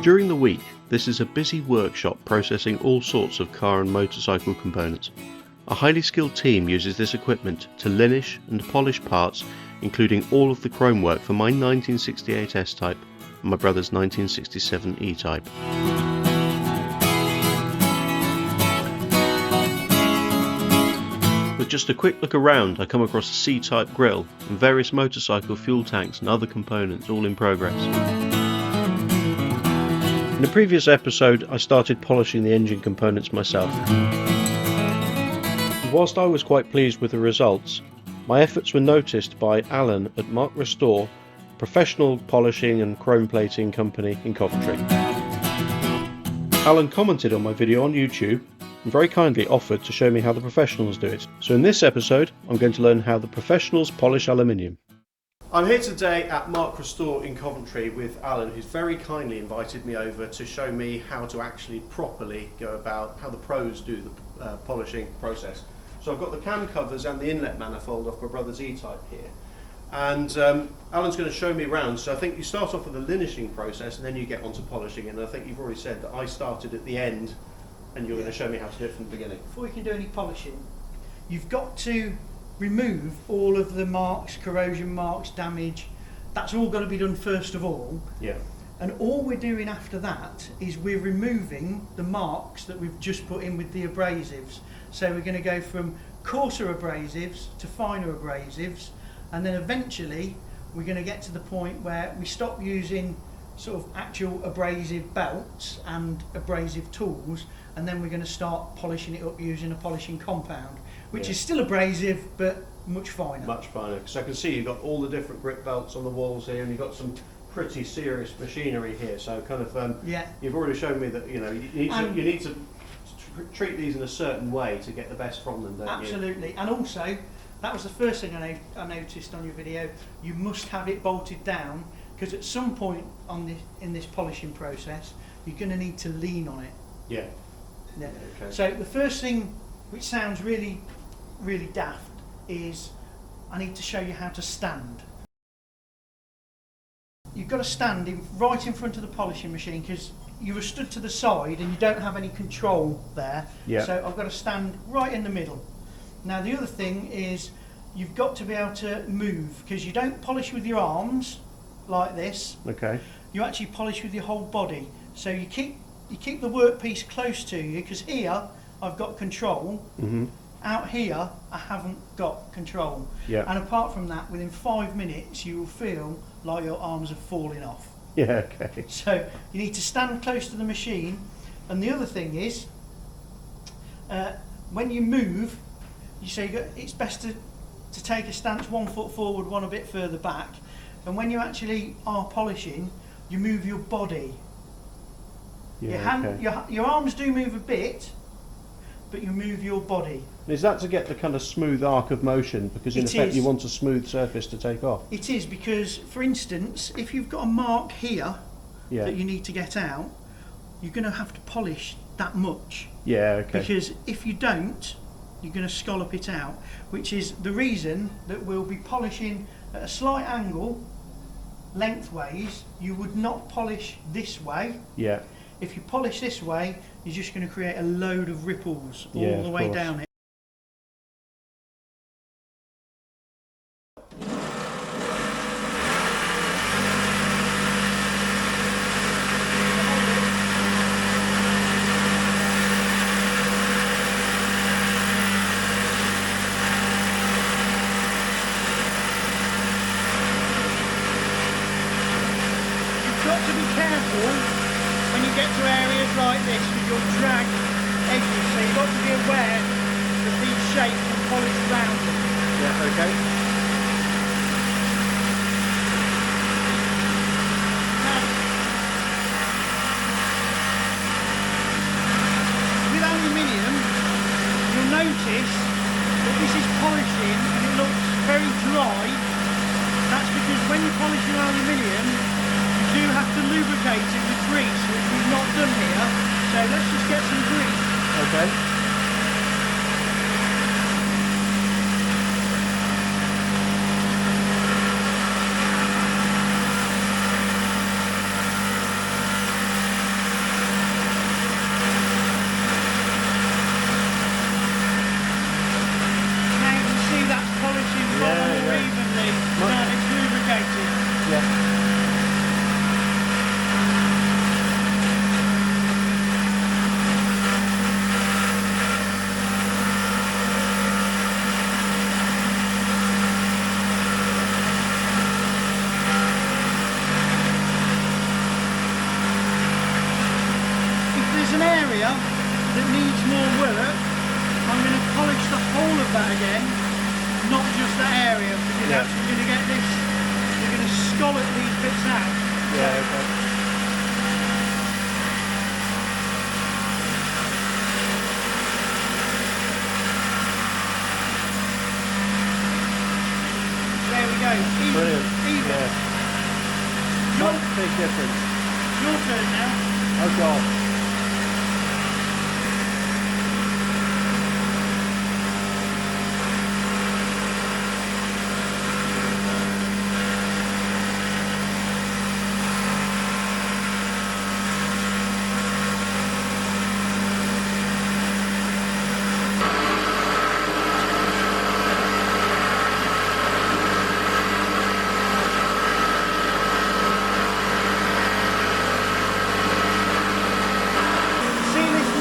During the week, this is a busy workshop processing all sorts of car and motorcycle components. A highly skilled team uses this equipment to linish and polish parts, including all of the chrome work for my 1968 S-Type and my brother's 1967 E-Type. With just a quick look around, I come across a C-Type grille and various motorcycle fuel tanks and other components all in progress. In the previous episode, I started polishing the engine components myself. And whilst I was quite pleased with the results, my efforts were noticed by Alan at Marque Restore, a professional polishing and chrome plating company in Coventry. Alan commented on my video on YouTube and very kindly offered to show me how the professionals do it. So in this episode, I'm going to learn how the professionals polish aluminium. I'm here today at Marque Restore in Coventry with Alan, who's very kindly invited me over to show me how to actually properly go about how the pros do the polishing process. So I've got the cam covers and the inlet manifold off my brother's E-Type here. And Alan's going to show me around. So I think you start off with the linishing process and then you get onto polishing. And I think you've already said that I started at the end and you're going to show me how to do it from the beginning. Before you can do any polishing, you've got to remove all of the marks, corrosion marks, damage. That's all got to be done first of all. Yeah. And all we're doing after that is we're removing the marks that we've just put in with the abrasives. So we're going to go from coarser abrasives to finer abrasives, and then eventually we're going to get to the point where we stop using sort of actual abrasive belts and abrasive tools, and then we're going to start polishing it up using a polishing compound, which is still abrasive but much finer. Much finer, because I can see you've got all the different grip belts on the walls here, and you've got some pretty serious machinery here. So kind of you've already shown me that you need to treat these in a certain way to get the best from them, don't you? Absolutely. And also, that was the first thing I noticed on your video. You must have it bolted down, because at some point in this polishing process, you're going to need to lean on it. Yeah. Yeah. Okay. So the first thing, which sounds really, really daft, is I need to show you how to stand. You've got to stand right in front of the polishing machine, because you were stood to the side and you don't have any control there. Yeah. So I've got to stand right in the middle. Now the other thing is you've got to be able to move, because you don't polish with your arms like this. Okay. You actually polish with your whole body. So you keep the workpiece close to you, because here I've got control. Mm-hmm. Out here I haven't got control. Yeah. And apart from that, within 5 minutes you will feel like your arms are falling off. Yeah, okay. So you need to stand close to the machine. And the other thing is, when you move, it's best to take a stance 1 foot forward, one a bit further back. And when you actually are polishing, you move your body. Yeah, your arms do move a bit, but you move your body. Is that to get the kind of smooth arc of motion? Because in effect you want a smooth surface to take off. It is, because for instance, if you've got a mark here that you need to get out, you're going to have to polish that much. Yeah, okay. Because if you don't, you're going to scallop it out, which is the reason that we'll be polishing at a slight angle, lengthways. You would not polish this way. Yeah. If you polish this way, you're just going to create a load of ripples all the way down it. You've got to be careful when you get to areas like this with your drag edges, so you've got to be aware that these shapes are polished round them. Yeah, okay. Now, with aluminium, you'll notice that this is polishing and it looks very dry. That's because when you polish your aluminium, you do have to lubricate it with grease, which we've not done here. So let's just get some grease. Okay. We're actually going to get this, we're going to scallop these bits out. Yeah, okay. There we go. Even. Brilliant. Even. Yeah. Not a big difference. Your turn now. Oh God.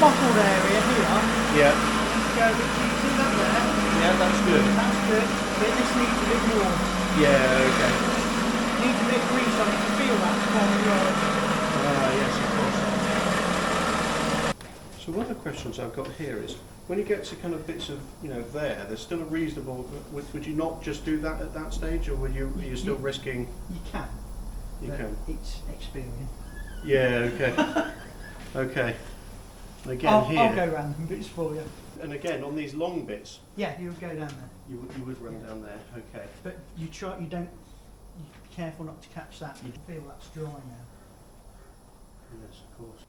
Mottled area here. Yeah. Go, you see that there? Yeah, that's good. That's good. But this needs a bit more. Yeah, okay. Needs a bit of grease on it to feel that quality right. Yes, of course. So one of the questions I've got here is, when you get to kind of bits of, there, there's still a reasonable, would you not just do that at that stage, or are you still risking? You can. You can. It's experience. Yeah, okay. Okay. And again, I'll go round them bits for you. And again, on these long bits, yeah, you would go down there. You would run down there, okay. But you be careful not to catch that. You can feel that's dry now. Yes, of course.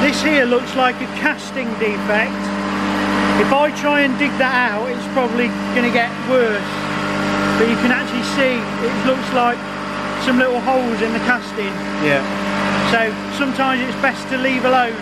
This here looks like a casting defect. If I try and dig that out, it's probably going to get worse. But you can actually see it looks like some little holes in the casting. Yeah. So sometimes it's best to leave alone.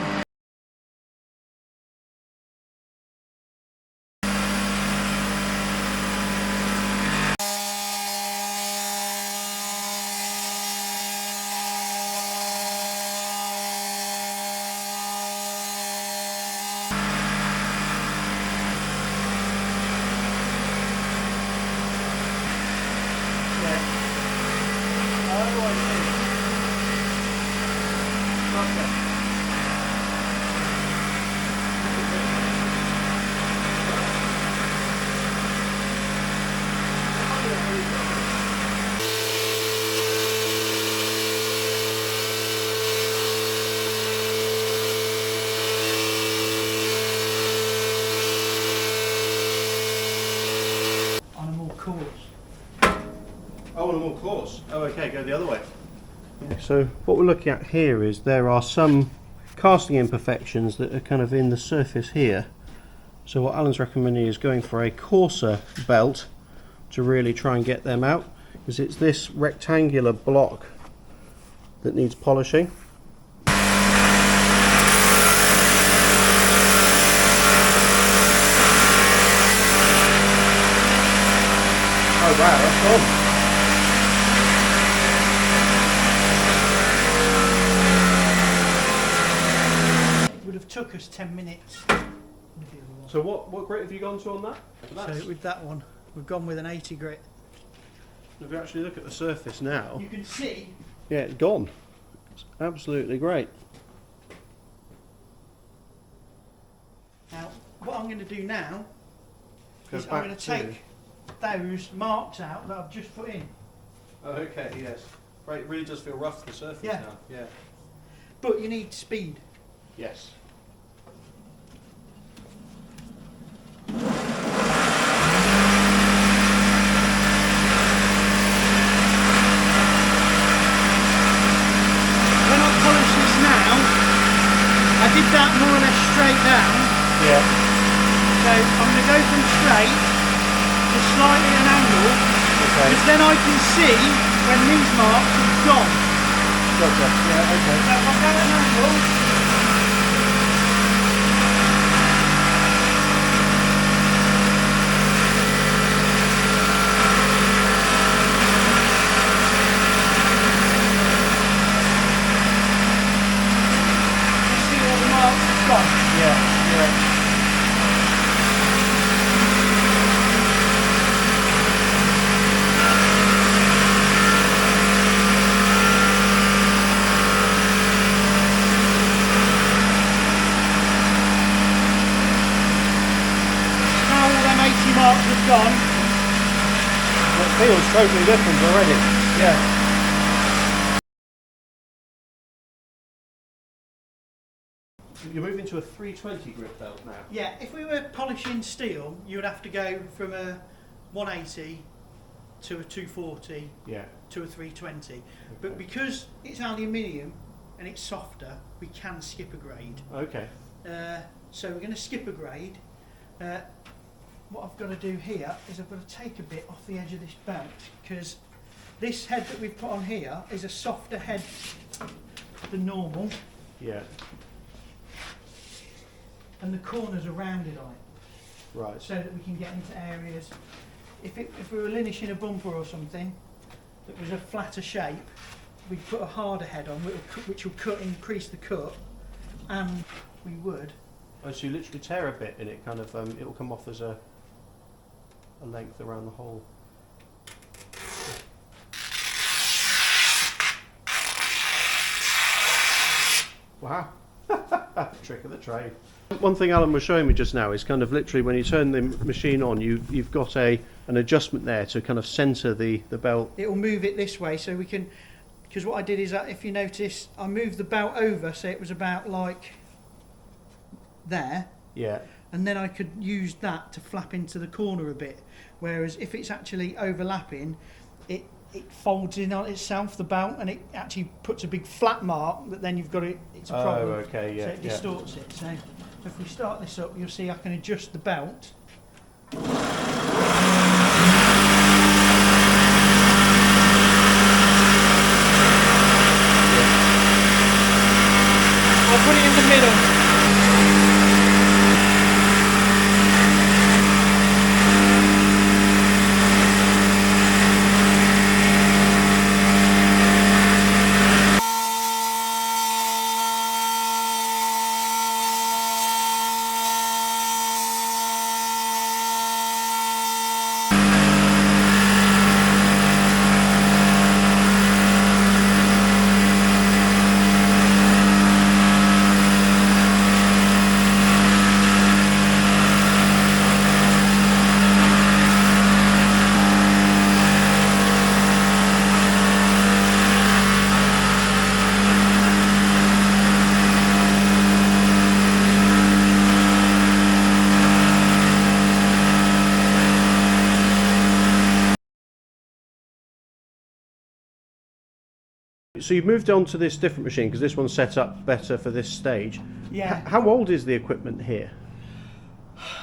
coarse. Oh, and a more coarse. Oh, okay, go the other way. So what we're looking at here is there are some casting imperfections that are kind of in the surface here. So what Alan's recommending is going for a Corsa belt to really try and get them out, because it's this rectangular block that needs polishing. Oh wow, that's gone. Would have took us 10 minutes. So what grit have you gone to on that? So with that one, we've gone with an 80 grit. If you actually look at the surface now, You can see. yeah, it's gone. It's absolutely great. Now, what I'm going to do now Go is I'm back going to take those marks out that I've just put in. Oh, okay, yes. Right, it really does feel rough to the surface Yeah. now. Yeah. But you need speed. Yes. When I polish this now, I did that more or less straight down. Yeah. So I'm going to go from straight to slightly an angle, Okay. because then I can see when these marks have gone. Gotcha. Yeah, okay. So if I go at an angle, you see all the marks have gone. Yeah, yeah. Now all them 80 marks have gone. It feels totally different already. Yeah. You're moving to a 320 grit belt now. Yeah, if we were polishing steel, you would have to go from a 180 to a 240 Yeah. to a 320. Okay. But because it's aluminium and it's softer, we can skip a grade. Okay. So we're going to skip a grade. What I've got to do here is I've got to take a bit off the edge of this belt, because this head that we've put on here is a softer head than normal, Yeah. and the corners are rounded on it, Right. so that we can get into areas. If we were linishing a bumper or something that was a flatter shape, we'd put a harder head on, which will increase the cut, and we would. Oh, so you literally tear a bit and it kind of it will come off as a length around the hole. Wow. Trick of the trade. One thing Alan was showing me just now is kind of literally when you turn the machine on, you've got an adjustment there to kind of centre the belt. It will move it this way, so we can, because what I did is that if you notice, I moved the belt over so it was about like there, Yeah. and then I could use that to flap into the corner a bit, whereas if it's actually overlapping, it folds in on itself, the belt, and it actually puts a big flat mark that then you've got it's a problem. Oh, okay, yeah. So it distorts it. So if we start this up, you'll see I can adjust the belt. I'll put it in the middle. So you've moved on to this different machine because this one's set up better for this stage. Yeah. How old is the equipment here?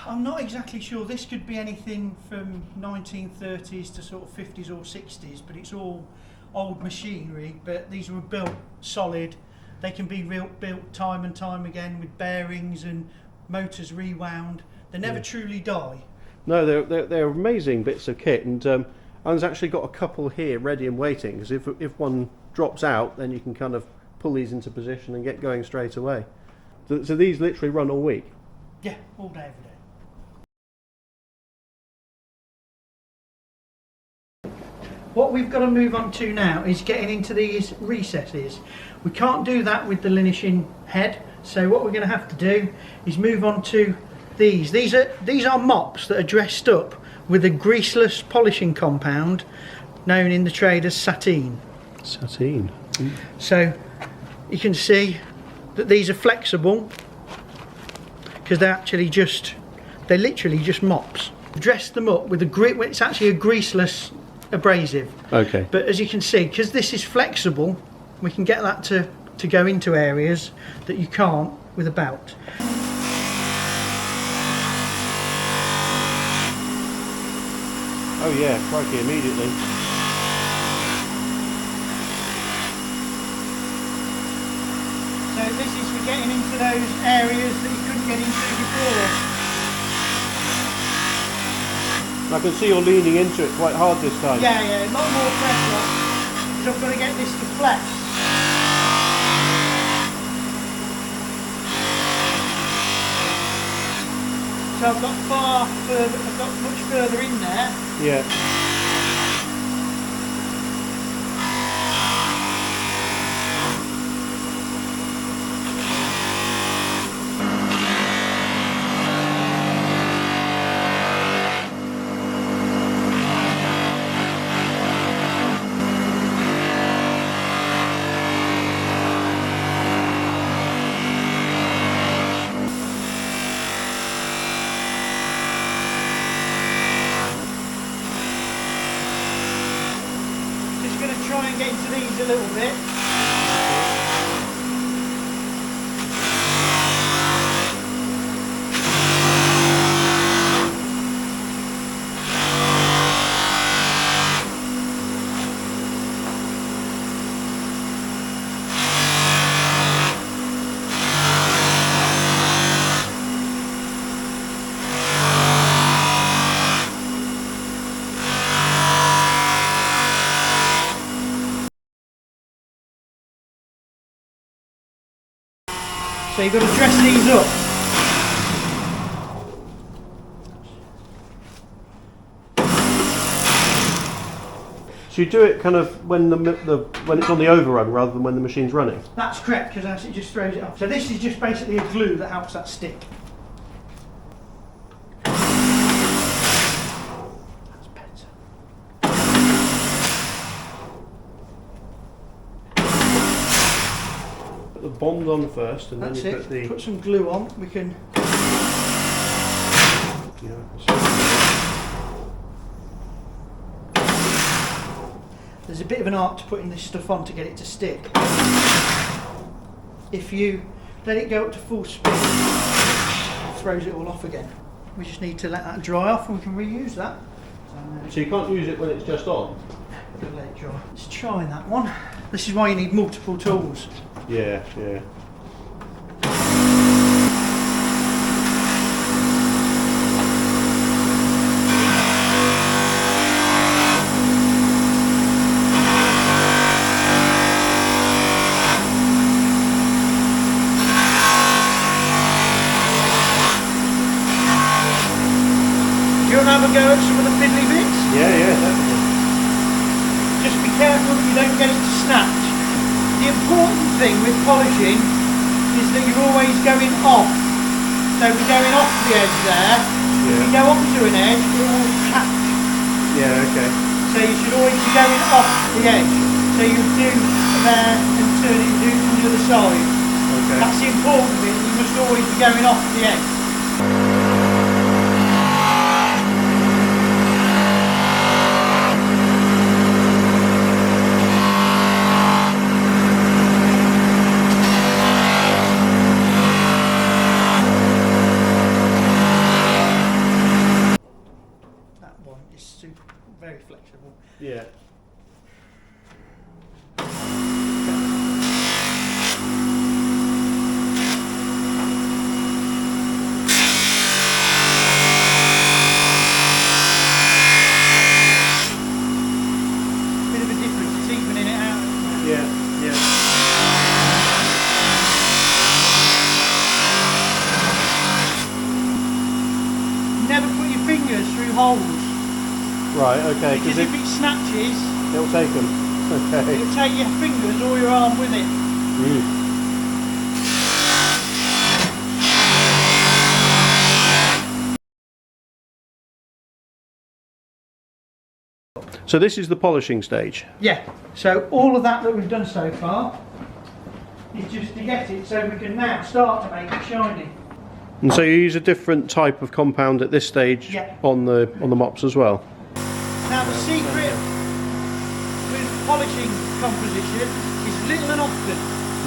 I'm not exactly sure. This could be anything from 1930s to sort of 50s or 60s, but it's all old machinery. But these were built solid. They can be built time and time again with bearings and motors rewound. They never truly die. No, they're amazing bits of kit, and Alan's actually got a couple here ready and waiting, because if one drops out, then you can kind of pull these into position and get going straight away. So these literally run all week? Yeah, all day, every day. What we've got to move on to now is getting into these recesses. We can't do that with the Linishing head, so what we're going to have to do is move on to these. These are mops that are dressed up with a greaseless polishing compound known in the trade as Satin. Satin. So you can see that these are flexible because they're literally just mops. Dress them up with it's actually a greaseless abrasive. Okay. But as you can see, because this is flexible, we can get that to go into areas that you can't with a belt. Oh yeah, crikey, immediately. So this is for getting into those areas that you couldn't get into before. I can see you're leaning into it quite hard this time. Yeah, a lot more pressure, because I've got to get this to flex. So I've got much further in there. Yeah. Try and get into these a little bit. So you've got to dress these up. So you do it kind of when when it's on the overrun rather than when the machine's running? That's correct, because it just throws it off. So this is just basically a glue that helps that stick. That's better. Put the bond on first, and That's then you it. put the... Put some glue on. We can... There's a bit of an art to putting this stuff on to get it to stick. If you let it go up to full speed, it throws it all off again. We just need to let that dry off and we can reuse that. So you can't use it when it's just on? Let it dry. Let's try that one. This is why you need multiple tools. Yeah, yeah. Do you want to have a go at some of the fiddly bits? Yeah, definitely. Just be careful that you don't get it to snatch. The important thing with polishing is that you're always going off. So we're going off the edge there. Yeah. If you go onto an edge, it will catch. Yeah, okay. So you should always be going off the edge. So you do there and turn it and do it from the other side. Okay. That's the important bit. You must always be going off the edge. It's super, very flexible. Yeah. Bit of a difference. It's evening it out. Yeah. Yeah. Never put your fingers through holes. Right. Okay. Because if it snatches, it'll take them. Okay. it'll take your fingers or your arm with it. So this is the polishing stage. Yeah. So all of that we've done so far is just to get it so we can now start to make it shiny. And so you use a different type of compound at this stage. Yeah. on the mops as well. Now the secret with polishing composition is little and often.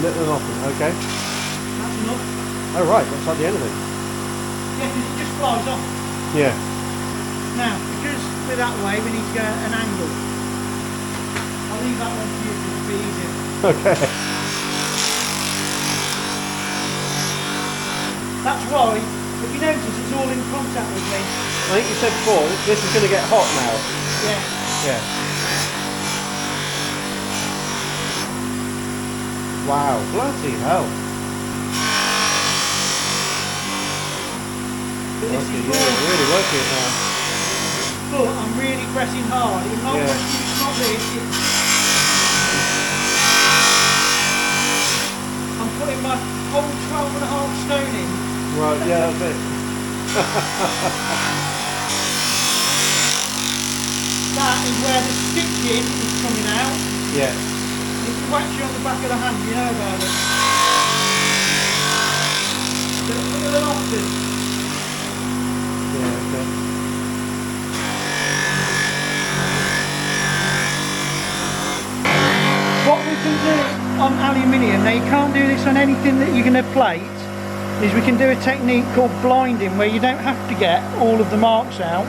Little and often. Okay. That's enough. Oh right, that's like the end of it. Yeah, because it just flies off. Yeah. Now, because we're that way, we need to go at an angle. I'll leave that one to you because it'll be easier. Okay. That's why, if you notice, it's all in contact with me. I think you said before this is going to get hot now. Yeah. Yeah. Wow, bloody hell. But this is You're really working it now. but I'm really pressing hard. It's not Yeah. pressing, it's not this. I'm putting my whole 12.5 stone in. Right, yeah, that's it. That is where the stitching is coming out. Yeah. If it whacks you on the back of the hand, you know about it. So little and often. Yeah, okay. What we can do on aluminium, now you can't do this on anything that you're going to plate, is we can do a technique called blinding where you don't have to get all of the marks out,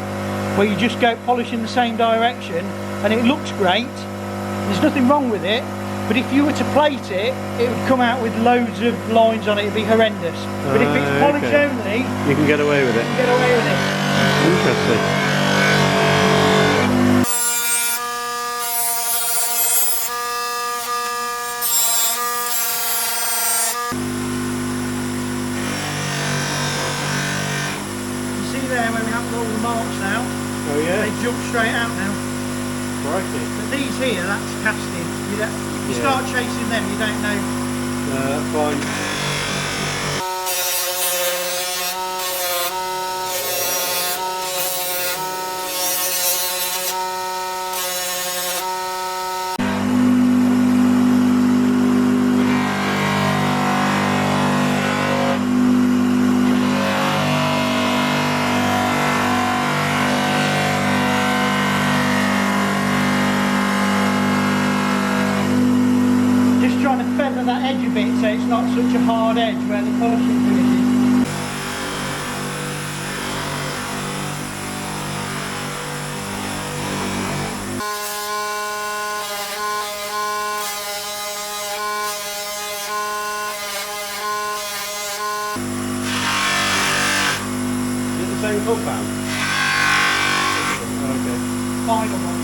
where you just go polish in the same direction and it looks great, there's nothing wrong with it, but if you were to plate it, it would come out with loads of lines on it, it'd be horrendous. But if it's polish okay. only, You can get away with it. you can get away with it. Interesting. There where we haven't got all the marks now, Oh yeah? they jump straight out now. Crikey. But these here, that's casting. You Yeah. start chasing them, you don't know. That's fine. Just trying to feather that edge a bit so it's not such a hard edge where the polishing finishes. Is it the same compound? Okay. Final one.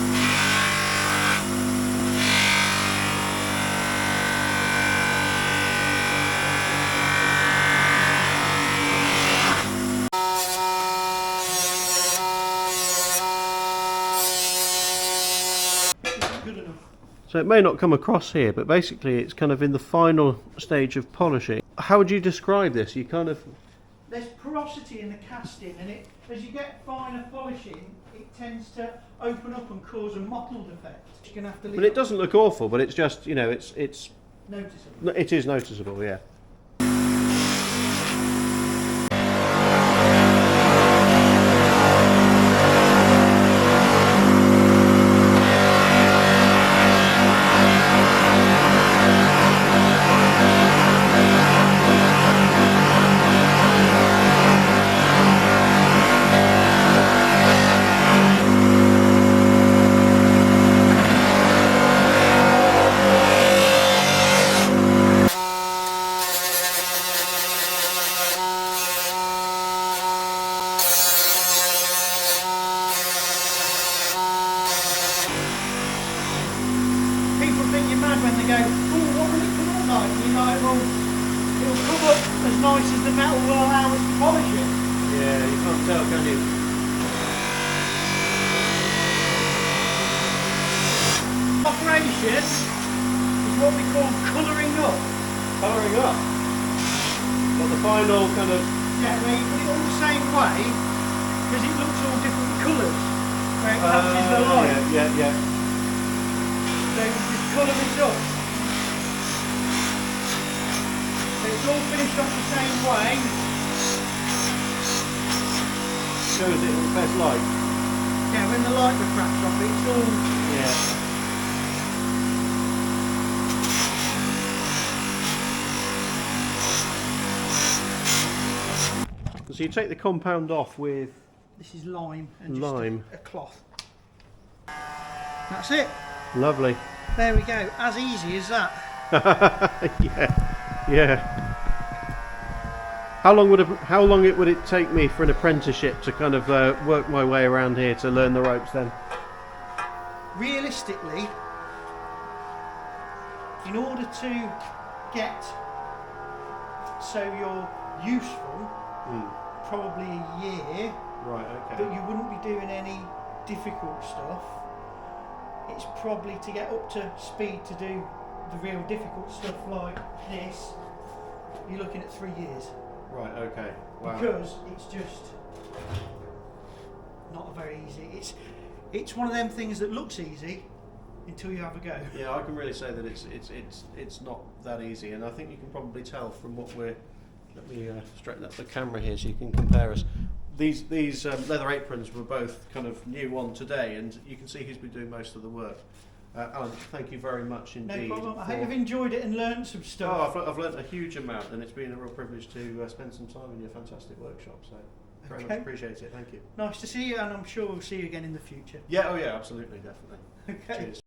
Good enough. So it may not come across here, but basically it's kind of in the final stage of polishing. How would you describe this? You kind of... There's porosity in the casting, and as you get finer polishing, it tends to open up and cause a mottled effect. You're gonna have to leave. But it doesn't look awful, but it's just, you know, it's noticeable. it is noticeable, yeah. of go, oh, what will it come up like? And you're like, well, it'll come up as nice as the metal will allow us to polish it. Yeah, you can't tell, can you? Operation is what we call colouring up. Colouring up? But the final kind of... Yeah, where you put it all the same way, because it looks all different colours, where it catches the light. Yeah. So you just colour it up. So it's all finished off the same way. Shows it in the best light. Yeah, when the light refracts off it, it's all... Yeah. So you take the compound off with... This is lime and lime. just a cloth. That's it. Lovely. There we go. As easy as that. Yeah. How long would it take me for an apprenticeship to kind of work my way around here to learn the ropes then? Realistically, in order to get so you're useful, probably a year. Right, okay. But you wouldn't be doing any difficult stuff. It's probably to get up to speed to do the real difficult stuff like this. You're looking at 3 years. Right, okay. Wow. Because it's just not very easy. It's one of them things that looks easy until you have a go. Yeah, I can really say that it's not that easy, and I think you can probably tell from what we're... Let me straighten up the camera here so you can compare us. These leather aprons were both kind of new on today, and you can see who's been doing most of the work. Alan, thank you very much indeed. No problem. I hope you've enjoyed it and learned some stuff. Oh, I've learnt a huge amount, and it's been a real privilege to spend some time in your fantastic workshop. So very much appreciate it. Thank you. Nice to see you, and I'm sure we'll see you again in the future. Yeah. Oh yeah. Absolutely. Definitely. Okay. Cheers.